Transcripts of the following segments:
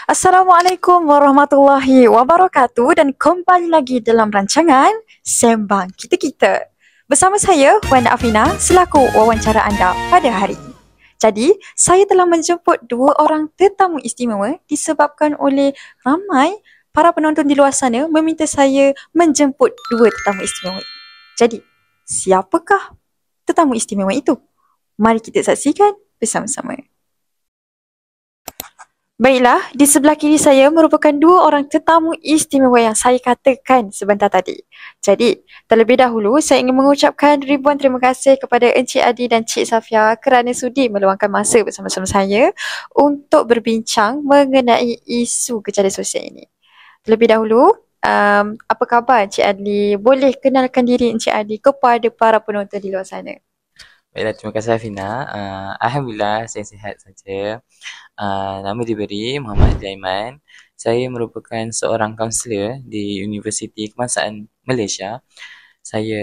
Assalamualaikum warahmatullahi wabarakatuh dan kembali lagi dalam rancangan Sembang Kita-Kita. Bersama saya, Wanda Afina, selaku wawancara anda pada hari ini. Jadi, saya telah menjemput dua orang tetamu istimewa disebabkan oleh ramai para penonton di luar sana meminta saya menjemput dua tetamu istimewa. Jadi, siapakah tetamu istimewa itu? Mari kita saksikan bersama-sama. Baiklah, di sebelah kiri saya merupakan dua orang tetamu istimewa yang saya katakan sebentar tadi. Jadi, terlebih dahulu saya ingin mengucapkan ribuan terima kasih kepada Encik Adi dan Cik Safia kerana sudi meluangkan masa bersama-sama saya untuk berbincang mengenai isu gejala sosial ini. Terlebih dahulu, apa khabar Encik Adi? Boleh kenalkan diri Encik Adi kepada para penonton di luar sana. Baiklah, terima kasih Afina. Alhamdulillah, saya sihat saja. Nama diberi Muhammad Jaiman. Saya merupakan seorang kaunselor di Universiti Kebangsaan Malaysia. Saya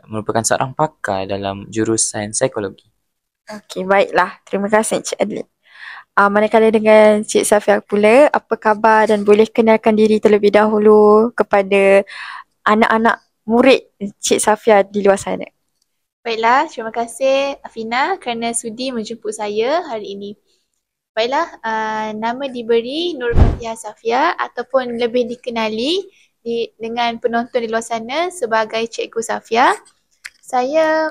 merupakan seorang pakar dalam jurusan psikologi. Okey, baiklah. Terima kasih Encik Adi. Manakala dengan Cik Safia pula, apa khabar dan boleh kenalkan diri terlebih dahulu kepada anak-anak murid Cik Safia di luar sana. Baiklah, terima kasih Afina kerana sudi menjemput saya hari ini. Baiklah, nama diberi Nur Fatihah Safia ataupun lebih dikenali dengan penonton di luar sana sebagai Cikgu Safia. Saya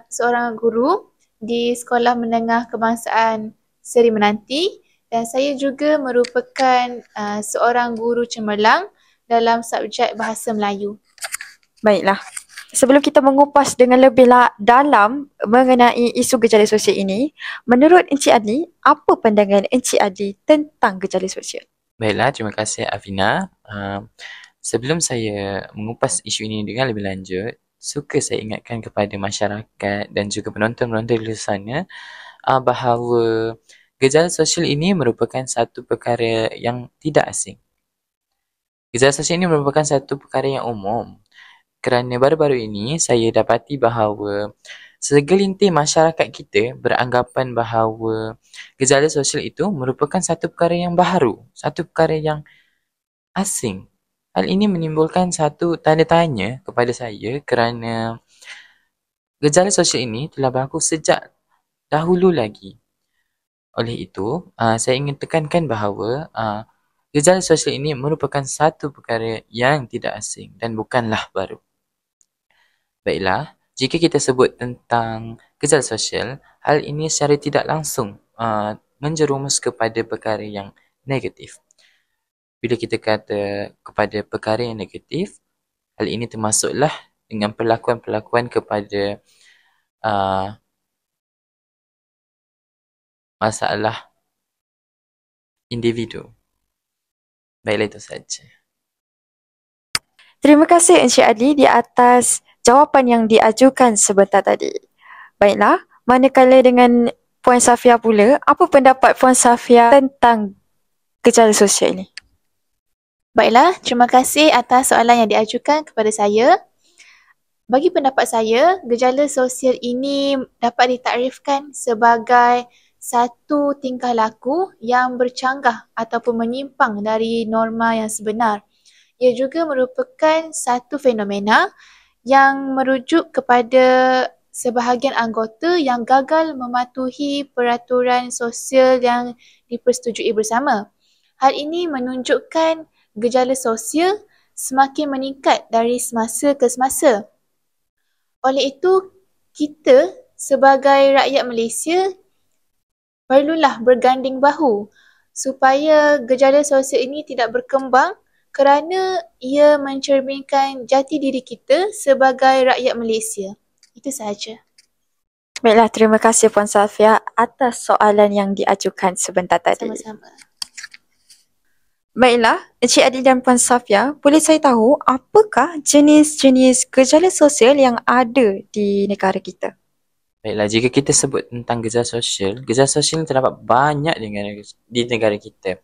seorang guru di Sekolah Menengah Kebangsaan Seri Menanti dan saya juga merupakan seorang guru cemerlang dalam subjek Bahasa Melayu. Baiklah. Sebelum kita mengupas dengan lebih dalam mengenai isu gejala sosial ini, menurut Encik Adi, apa pandangan Encik Adi tentang gejala sosial? Baiklah, terima kasih Afina. Sebelum saya mengupas isu ini dengan lebih lanjut, suka saya ingatkan kepada masyarakat dan juga penonton-penonton di luar sana bahawa gejala sosial ini merupakan satu perkara yang tidak asing. Gejala sosial ini merupakan satu perkara yang umum. Kerana baru-baru ini saya dapati bahawa segelintir masyarakat kita beranggapan bahawa gejala sosial itu merupakan satu perkara yang baharu, satu perkara yang asing. Hal ini menimbulkan satu tanda tanya kepada saya kerana gejala sosial ini telah berlaku sejak dahulu lagi. Oleh itu, saya ingin tekankan bahawa gejala sosial ini merupakan satu perkara yang tidak asing dan bukanlah baru. Baiklah, jika kita sebut tentang gejala sosial, hal ini secara tidak langsung menjerumus kepada perkara yang negatif. Bila kita kata kepada perkara yang negatif, hal ini termasuklah dengan perlakuan-perlakuan kepada masalah individu. Baiklah, itu saja. Terima kasih Encik Adi di atas jawapan yang diajukan sebentar tadi. Baiklah, manakala dengan Puan Safia pula, apa pendapat Puan Safia tentang gejala sosial ini? Baiklah, terima kasih atas soalan yang diajukan kepada saya. Bagi pendapat saya, gejala sosial ini dapat ditakrifkan sebagai satu tingkah laku yang bercanggah ataupun menyimpang dari norma yang sebenar. Ia juga merupakan satu fenomena yang merujuk kepada sebahagian anggota yang gagal mematuhi peraturan sosial yang dipersetujui bersama. Hal ini menunjukkan gejala sosial semakin meningkat dari semasa ke semasa. Oleh itu, kita sebagai rakyat Malaysia perlulah berganding bahu supaya gejala sosial ini tidak berkembang kerana ia mencerminkan jati diri kita sebagai rakyat Malaysia. Itu sahaja. Baiklah, terima kasih Puan Safia atas soalan yang diajukan sebentar tadi. Sama-sama. Baiklah, Encik Adi dan Puan Safia, boleh saya tahu apakah jenis-jenis gejala sosial yang ada di negara kita? Baiklah, jika kita sebut tentang gejala sosial ini terdapat banyak di negara kita.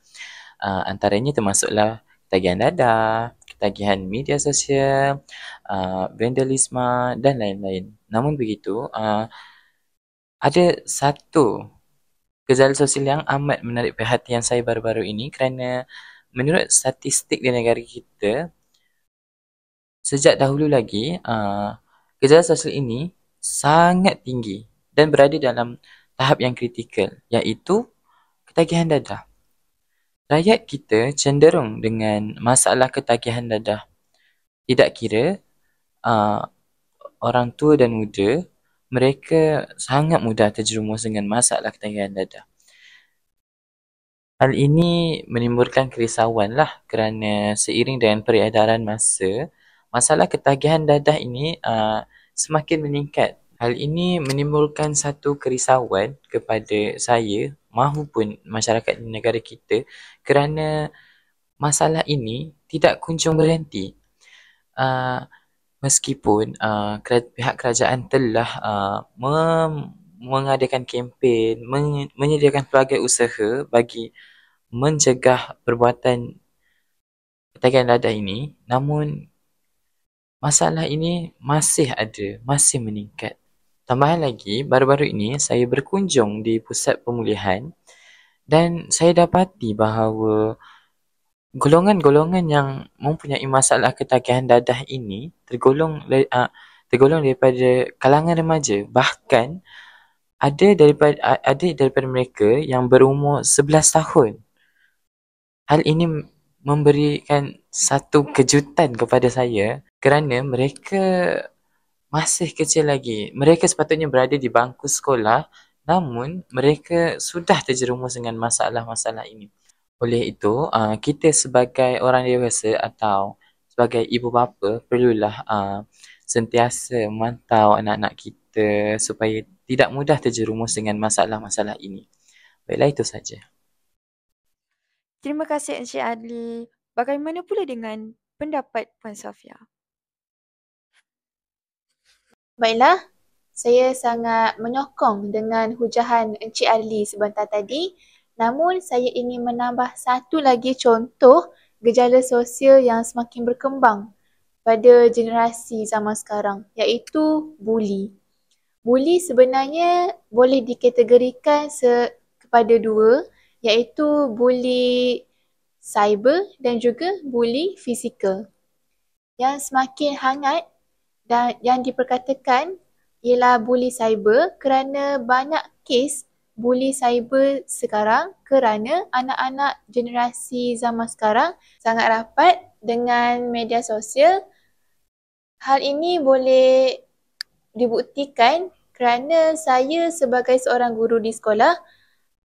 Antaranya termasuklah ketagihan dadah, ketagihan media sosial, vandalisme dan lain-lain. Namun begitu, ada satu gejala sosial yang amat menarik perhatian saya baru-baru ini kerana menurut statistik di negara kita, sejak dahulu lagi, gejala sosial ini sangat tinggi dan berada dalam tahap yang kritikal, iaitu ketagihan dadah. Rakyat kita cenderung dengan masalah ketagihan dadah. Tidak kira orang tua dan muda, mereka sangat mudah terjerumus dengan masalah ketagihan dadah. Hal ini menimbulkan kerisauan lah kerana seiring dengan peredaran masa, masalah ketagihan dadah ini semakin meningkat. Hal ini menimbulkan satu kerisauan kepada saya mahupun masyarakat di negara kita kerana masalah ini tidak kunjung berhenti. Meskipun pihak kerajaan telah mengadakan kempen, menyediakan pelbagai usaha bagi mencegah perbuatan ketagihan dadah ini, namun masalah ini masih ada, masih meningkat. Tambahan lagi, baru-baru ini saya berkunjung di pusat pemulihan dan saya dapati bahawa golongan-golongan yang mempunyai masalah ketagihan dadah ini tergolong daripada kalangan remaja. Bahkan ada daripada mereka yang berumur 11 tahun. Hal ini memberikan satu kejutan kepada saya kerana mereka masih kecil lagi. Mereka sepatutnya berada di bangku sekolah, namun mereka sudah terjerumus dengan masalah-masalah ini. Oleh itu, kita sebagai orang dewasa atau sebagai ibu bapa perlulah sentiasa memantau anak-anak kita supaya tidak mudah terjerumus dengan masalah-masalah ini. Baiklah, itu saja. Terima kasih Encik Adli. Bagaimana pula dengan pendapat Puan Safia? Baiklah, saya sangat menyokong dengan hujahan Encik Adli sebentar tadi. Namun, saya ingin menambah satu lagi contoh gejala sosial yang semakin berkembang pada generasi zaman sekarang, iaitu buli. Buli sebenarnya boleh dikategorikan kepada dua, iaitu buli cyber dan juga buli fizikal. Yang semakin hangat dan yang diperkatakan ialah buli cyber kerana banyak kes buli cyber sekarang kerana anak-anak generasi zaman sekarang sangat rapat dengan media sosial. Hal ini boleh dibuktikan kerana saya sebagai seorang guru di sekolah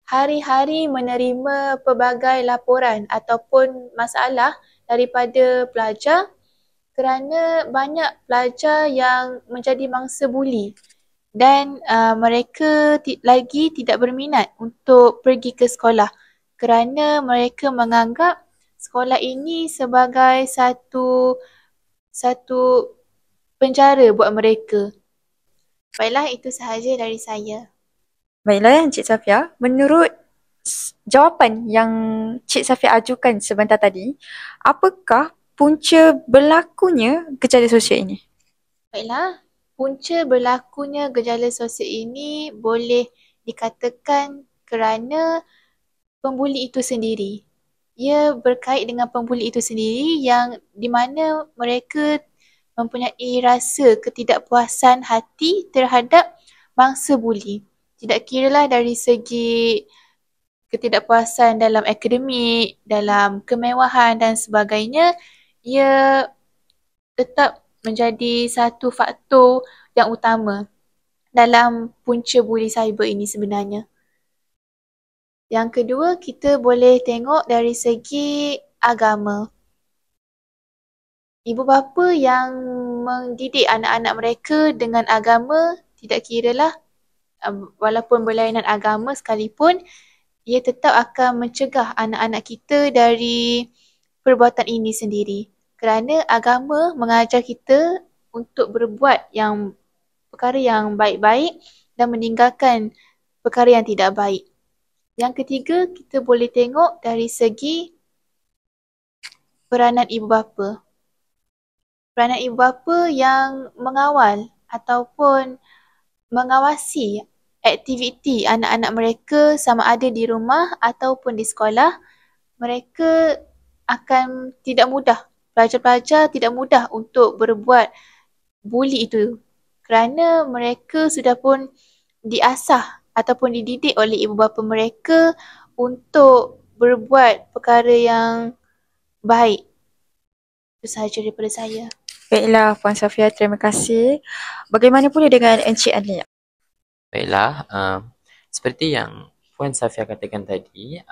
hari-hari menerima pelbagai laporan ataupun masalah daripada pelajar kerana banyak pelajar yang menjadi mangsa buli dan mereka lagi tidak berminat untuk pergi ke sekolah kerana mereka menganggap sekolah ini sebagai satu penjara buat mereka. Baiklah, itu sahaja dari saya. Baiklah Encik Safia, menurut jawapan yang Cik Safia ajukan sebentar tadi, apakah punca berlakunya gejala sosial ini? Baiklah, punca berlakunya gejala sosial ini boleh dikatakan kerana pembuli itu sendiri. Ia berkait dengan pembuli itu sendiri yang di mana mereka mempunyai rasa ketidakpuasan hati terhadap mangsa buli. Tidak kiralah dari segi ketidakpuasan dalam akademik, dalam kemewahan dan sebagainya, ia tetap menjadi satu faktor yang utama dalam punca buli cyber ini sebenarnya. Yang kedua, kita boleh tengok dari segi agama. Ibu bapa yang mendidik anak-anak mereka dengan agama, tidak kiralah walaupun berlainan agama sekalipun, ia tetap akan mencegah anak-anak kita dari perbuatan ini sendiri. Kerana agama mengajar kita untuk berbuat perkara yang baik-baik dan meninggalkan perkara yang tidak baik. Yang ketiga, kita boleh tengok dari segi peranan ibu bapa. Peranan ibu bapa yang mengawal ataupun mengawasi aktiviti anak-anak mereka sama ada di rumah ataupun di sekolah, mereka akan tidak mudah, pelajar-pelajar tidak mudah untuk berbuat buli itu kerana mereka sudah pun diasah ataupun dididik oleh ibu bapa mereka untuk berbuat perkara yang baik. Itu sahaja daripada saya. Baiklah Puan Safia, terima kasih. Bagaimana pula dengan Encik Adli? Baiklah, seperti yang Puan Safia katakan tadi,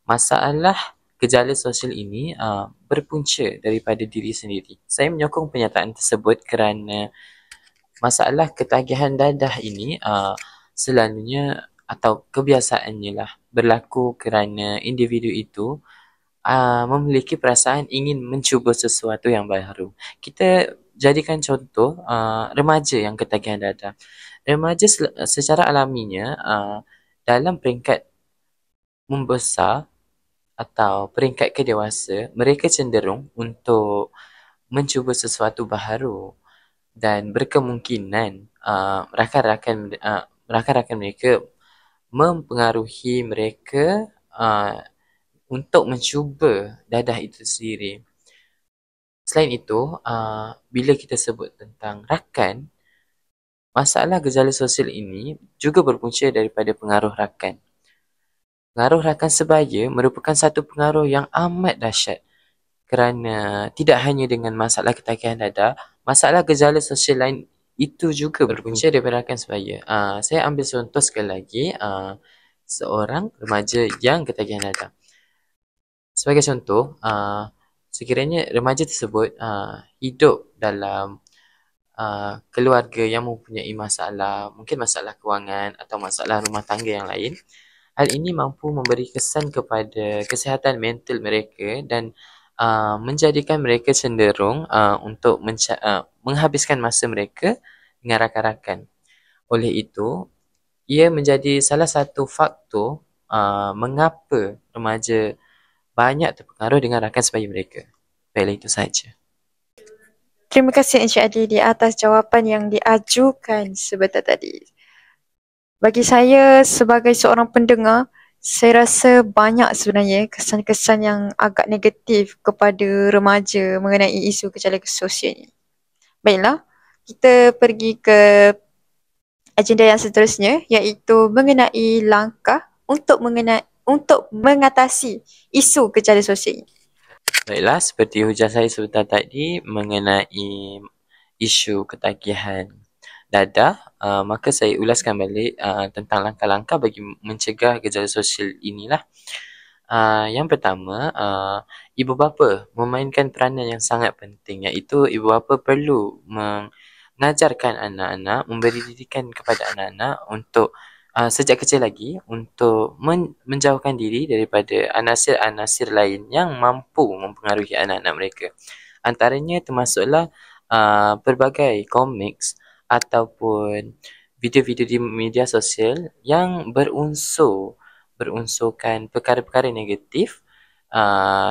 masalah gejala sosial ini berpunca daripada diri sendiri. Saya menyokong pernyataan tersebut kerana masalah ketagihan dadah ini selalunya atau kebiasaannya lah berlaku kerana individu itu memiliki perasaan ingin mencuba sesuatu yang baru. Kita jadikan contoh remaja yang ketagihan dadah. Remaja secara alaminya dalam peringkat membesar atau peringkat kedewasa, mereka cenderung untuk mencuba sesuatu baharu dan berkemungkinan rakan-rakan mereka mempengaruhi mereka untuk mencuba dadah itu sendiri. Selain itu, bila kita sebut tentang rakan, masalah gejala sosial ini juga berpunca daripada pengaruh rakan. Pengaruh rakan sebaya merupakan satu pengaruh yang amat dahsyat kerana tidak hanya dengan masalah ketagihan dadah, masalah gejala sosial lain itu juga berpunca daripada rakan sebaya. Saya ambil contoh sekali lagi, seorang remaja yang ketagihan dadah. Sebagai contoh, sekiranya remaja tersebut hidup dalam keluarga yang mempunyai masalah, mungkin masalah kewangan atau masalah rumah tangga yang lain, hal ini mampu memberi kesan kepada kesihatan mental mereka dan menjadikan mereka cenderung untuk menghabiskan masa mereka dengan rakan-rakan. Oleh itu, ia menjadi salah satu faktor mengapa remaja banyak terpengaruh dengan rakan sebaya mereka. Baiklah, itu sahaja. Terima kasih Encik Adli di atas jawapan yang diajukan sebentar tadi. Bagi saya sebagai seorang pendengar, saya rasa banyak sebenarnya kesan-kesan yang agak negatif kepada remaja mengenai isu gejala sosial ini. Baiklah, kita pergi ke agenda yang seterusnya, iaitu mengenai langkah untuk mengatasi isu gejala sosial ini. Baiklah, seperti hujah saya sebentar tadi mengenai isu ketagihan dadah, maka saya ulaskan balik tentang langkah-langkah bagi mencegah gejala sosial inilah. Yang pertama, ibu bapa memainkan peranan yang sangat penting, iaitu ibu bapa perlu mengajarkan anak-anak, memberi didikan kepada anak-anak untuk sejak kecil lagi untuk menjauhkan diri daripada anasir-anasir lain yang mampu mempengaruhi anak-anak mereka. Antaranya termasuklah pelbagai komiks ataupun video-video di media sosial yang berunsurkan perkara-perkara negatif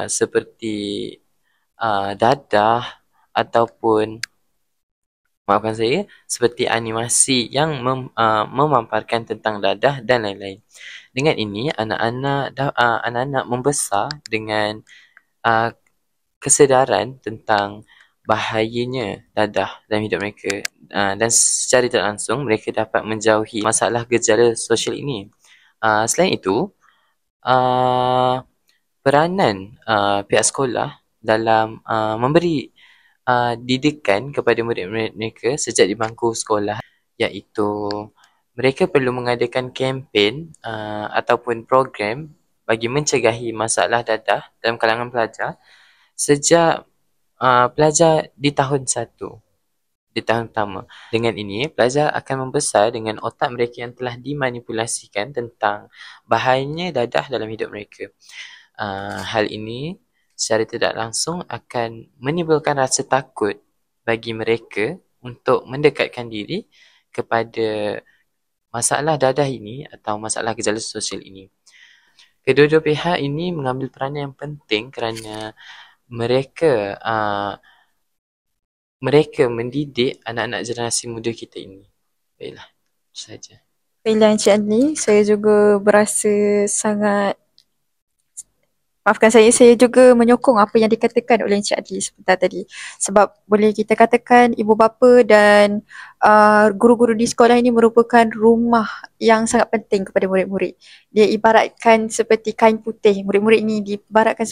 seperti dadah ataupun maafkan saya, seperti animasi yang memamparkan tentang dadah dan lain-lain. Dengan ini, anak-anak membesar dengan kesedaran tentang bahayanya dadah dalam hidup mereka, dan secara tidak langsung mereka dapat menjauhi masalah gejala sosial ini. Selain itu, peranan pihak sekolah dalam memberi didikan kepada murid-murid mereka sejak di bangku sekolah, iaitu mereka perlu mengadakan kempen ataupun program bagi mencegahi masalah dadah dalam kalangan pelajar sejak pelajar di tahun 1, di tahun pertama. Dengan ini, pelajar akan membesar dengan otak mereka yang telah dimanipulasikan tentang bahayanya dadah dalam hidup mereka. Hal ini secara tidak langsung akan menimbulkan rasa takut bagi mereka untuk mendekatkan diri kepada masalah dadah ini atau masalah gejala sosial ini. Kedua-dua pihak ini mengambil peranan yang penting kerana mereka mendidik anak-anak generasi muda kita ini. Baiklah, itu sahaja. Baiklah Encik Adli, saya juga berasa sangat, maafkan saya juga menyokong apa yang dikatakan oleh Encik Adli sebentar tadi. Sebab boleh kita katakan ibu bapa dan guru-guru di sekolah ini merupakan rumah yang sangat penting kepada murid-murid. Dia ibaratkan seperti kain putih. Murid-murid ini diibaratkan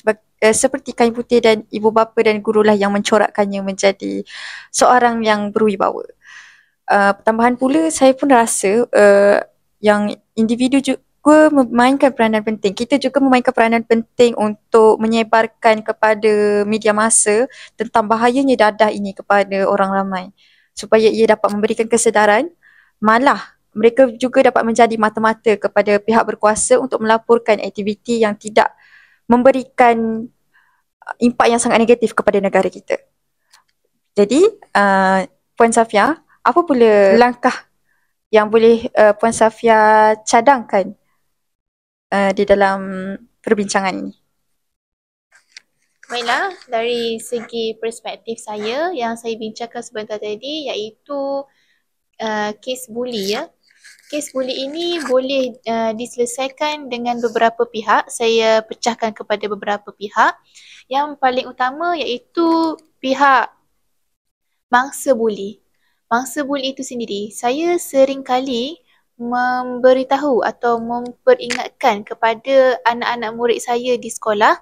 seperti kain putih dan ibu bapa dan gurulah yang mencorakkannya menjadi seorang yang berwibawa. Tambahan pula, saya pun rasa yang individu juga memainkan peranan penting. Kita juga memainkan peranan penting untuk menyebarkan kepada media massa tentang bahayanya dadah ini kepada orang ramai. Supaya ia dapat memberikan kesedaran, malah mereka juga dapat menjadi mata-mata kepada pihak berkuasa untuk melaporkan aktiviti yang tidak memberikan impak yang sangat negatif kepada negara kita. Jadi, Puan Safia, apa pula langkah yang boleh Puan Safia cadangkan di dalam perbincangan ini? Baiklah, dari segi perspektif saya yang saya bincangkan sebentar tadi iaitu kes buli ya. Kes buli ini boleh diselesaikan dengan beberapa pihak. Saya pecahkan kepada beberapa pihak. Yang paling utama iaitu pihak mangsa buli. Mangsa buli itu sendiri, saya sering kali memberitahu atau memperingatkan kepada anak-anak murid saya di sekolah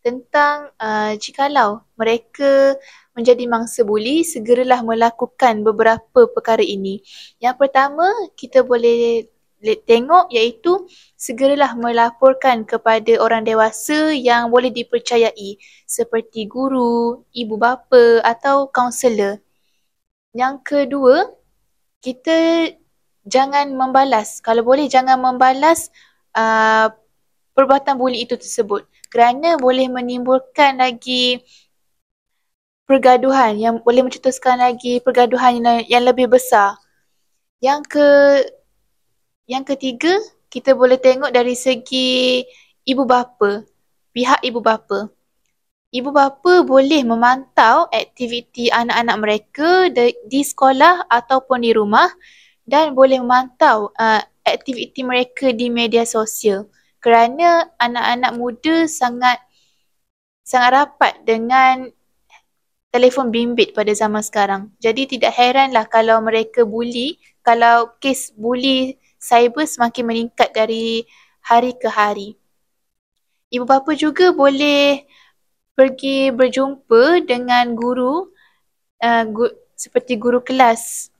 tentang jikalau mereka menjadi mangsa buli, segeralah melakukan beberapa perkara ini. Yang pertama, kita boleh tengok iaitu segeralah melaporkan kepada orang dewasa yang boleh dipercayai seperti guru, ibu bapa atau kaunselor. Yang kedua, kita jangan membalas. Kalau boleh jangan membalas perbuatan buli itu tersebut. Kerana boleh menimbulkan lagi pergaduhan yang boleh mencetuskan lagi pergaduhan yang lebih besar. Yang ketiga, kita boleh tengok dari segi ibu bapa, pihak ibu bapa. Ibu bapa boleh memantau aktiviti anak-anak mereka di sekolah ataupun di rumah dan boleh memantau aktiviti mereka di media sosial. Kerana anak-anak muda sangat rapat dengan telefon bimbit pada zaman sekarang. Jadi tidak heranlah kalau mereka buli, kalau kes buli cyber semakin meningkat dari hari ke hari. Ibu bapa juga boleh pergi berjumpa dengan guru, seperti guru kelas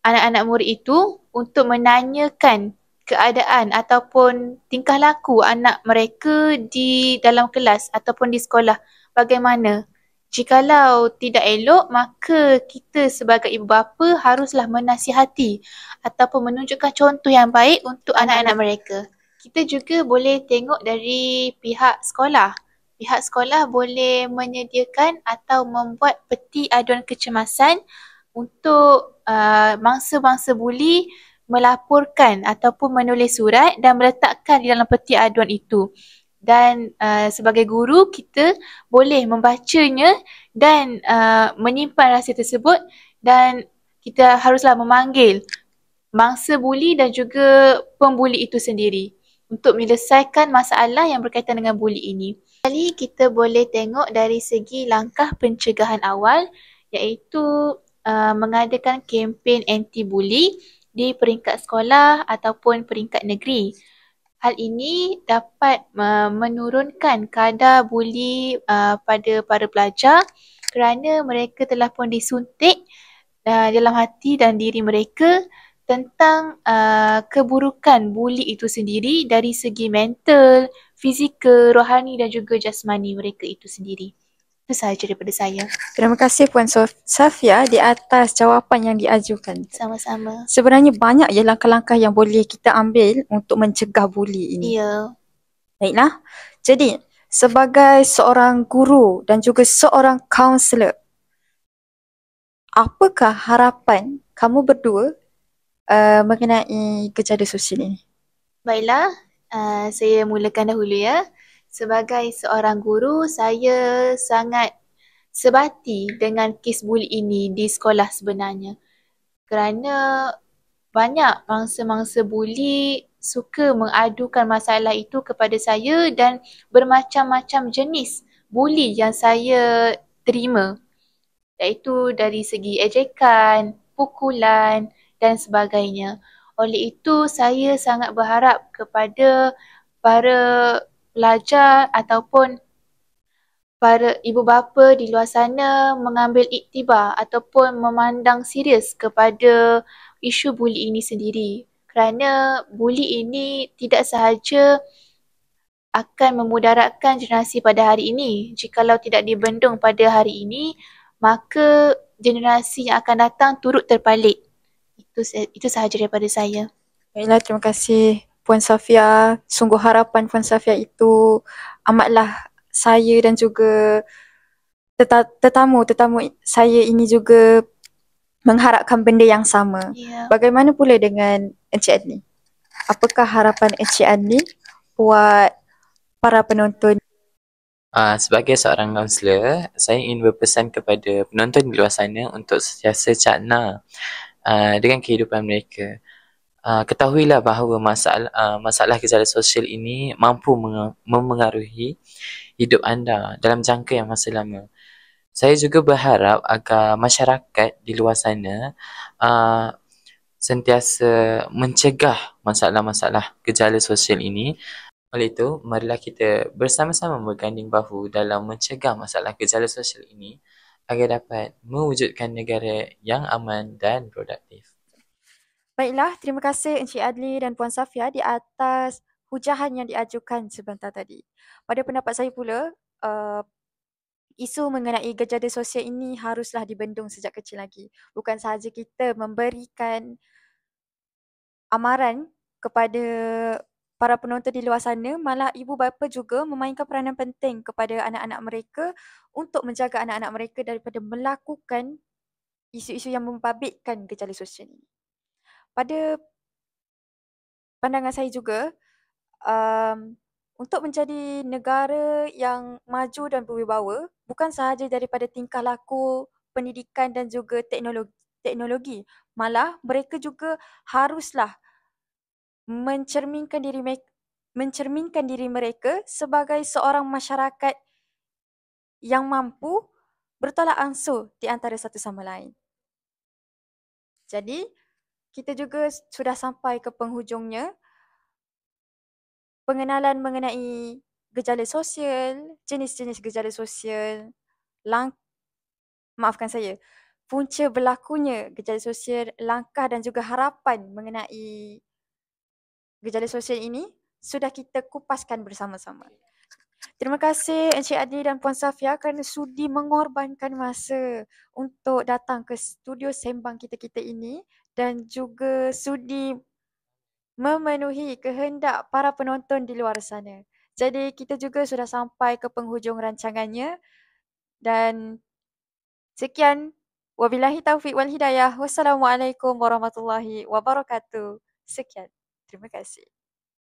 anak-anak murid itu untuk menanyakan keadaan ataupun tingkah laku anak mereka di dalam kelas ataupun di sekolah bagaimana. Jikalau tidak elok, maka kita sebagai ibu bapa haruslah menasihati ataupun menunjukkan contoh yang baik untuk anak-anak mereka. Kita juga boleh tengok dari pihak sekolah. Pihak sekolah boleh menyediakan atau membuat peti aduan kecemasan untuk mangsa-mangsa buli melaporkan ataupun menulis surat dan meletakkan di dalam peti aduan itu. Dan sebagai guru, kita boleh membacanya dan menyimpan rahsia tersebut dan kita haruslah memanggil mangsa buli dan juga pembuli itu sendiri untuk menyelesaikan masalah yang berkaitan dengan buli ini. Kali kita boleh tengok dari segi langkah pencegahan awal iaitu mengadakan kempen anti-buli di peringkat sekolah ataupun peringkat negeri. Hal ini dapat menurunkan kadar buli pada para pelajar kerana mereka telah pun disuntik dalam hati dan diri mereka tentang keburukan buli itu sendiri dari segi mental, fizikal, rohani dan juga jasmani mereka itu sendiri. Itu sahaja daripada saya. Terima kasih Puan Safia di atas jawapan yang diajukan. Sama-sama. Sebenarnya banyak je langkah-langkah yang boleh kita ambil untuk mencegah buli ini. Ya. Baiklah. Jadi, sebagai seorang guru dan juga seorang kaunselor, apakah harapan kamu berdua mengenai kejadian sosial ini? Baiklah, saya mulakan dahulu ya. Sebagai seorang guru, saya sangat sebati dengan kes buli ini di sekolah sebenarnya. Kerana banyak mangsa-mangsa buli suka mengadukan masalah itu kepada saya dan bermacam-macam jenis buli yang saya terima, iaitu dari segi ejekan, pukulan dan sebagainya. Oleh itu, saya sangat berharap kepada para pelajar ataupun para ibu bapa di luar sana mengambil iktibar ataupun memandang serius kepada isu buli ini sendiri. Kerana buli ini tidak sahaja akan memudaratkan generasi pada hari ini. Jikalau tidak dibendung pada hari ini, maka generasi yang akan datang turut terpalit. Itu sahaja daripada saya. Baiklah, terima kasih Puan Safia. Sungguh harapan Puan Safia itu amatlah saya dan juga tetamu saya ini juga mengharapkan benda yang sama. Ya. Bagaimana pula dengan Encik Adni? Apakah harapan Encik Adni buat para penonton? Sebagai seorang kaunselor, saya ingin berpesan kepada penonton di luar sana untuk sentiasa cakna dengan kehidupan mereka. Ketahuilah bahawa masalah gejala sosial ini mampu memengaruhi hidup anda dalam jangka yang masih lama. Saya juga berharap agar masyarakat di luar sana sentiasa mencegah masalah-masalah gejala sosial ini. Oleh itu, marilah kita bersama-sama berganding bahu dalam mencegah masalah gejala sosial ini agar dapat mewujudkan negara yang aman dan produktif. Baiklah, terima kasih Encik Adli dan Puan Safia di atas hujahan yang diajukan sebentar tadi. Pada pendapat saya pula, isu mengenai gejala sosial ini haruslah dibendung sejak kecil lagi. Bukan sahaja kita memberikan amaran kepada para penonton di luar sana, malah ibu bapa juga memainkan peranan penting kepada anak-anak mereka untuk menjaga anak-anak mereka daripada melakukan isu-isu yang membabitkan gejala sosial ini. Pada pandangan saya juga, untuk menjadi negara yang maju dan berwibawa, bukan sahaja daripada tingkah laku, pendidikan dan juga teknologi. Malah mereka juga haruslah mencerminkan diri mereka sebagai seorang masyarakat yang mampu bertolak ansur di antara satu sama lain. Jadi, kita juga sudah sampai ke penghujungnya. Pengenalan mengenai gejala sosial, jenis-jenis gejala sosial, maafkan saya, punca berlakunya gejala sosial, langkah dan juga harapan mengenai gejala sosial ini sudah kita kupaskan bersama-sama. Terima kasih Encik Adli dan Puan Safia kerana sudi mengorbankan masa untuk datang ke studio sembang kita-kita ini dan juga sudi memenuhi kehendak para penonton di luar sana. Jadi kita juga sudah sampai ke penghujung rancangannya dan sekian. Wabillahi taufiq wal hidayah. Wassalamualaikum warahmatullahi wabarakatuh. Sekian. Terima kasih.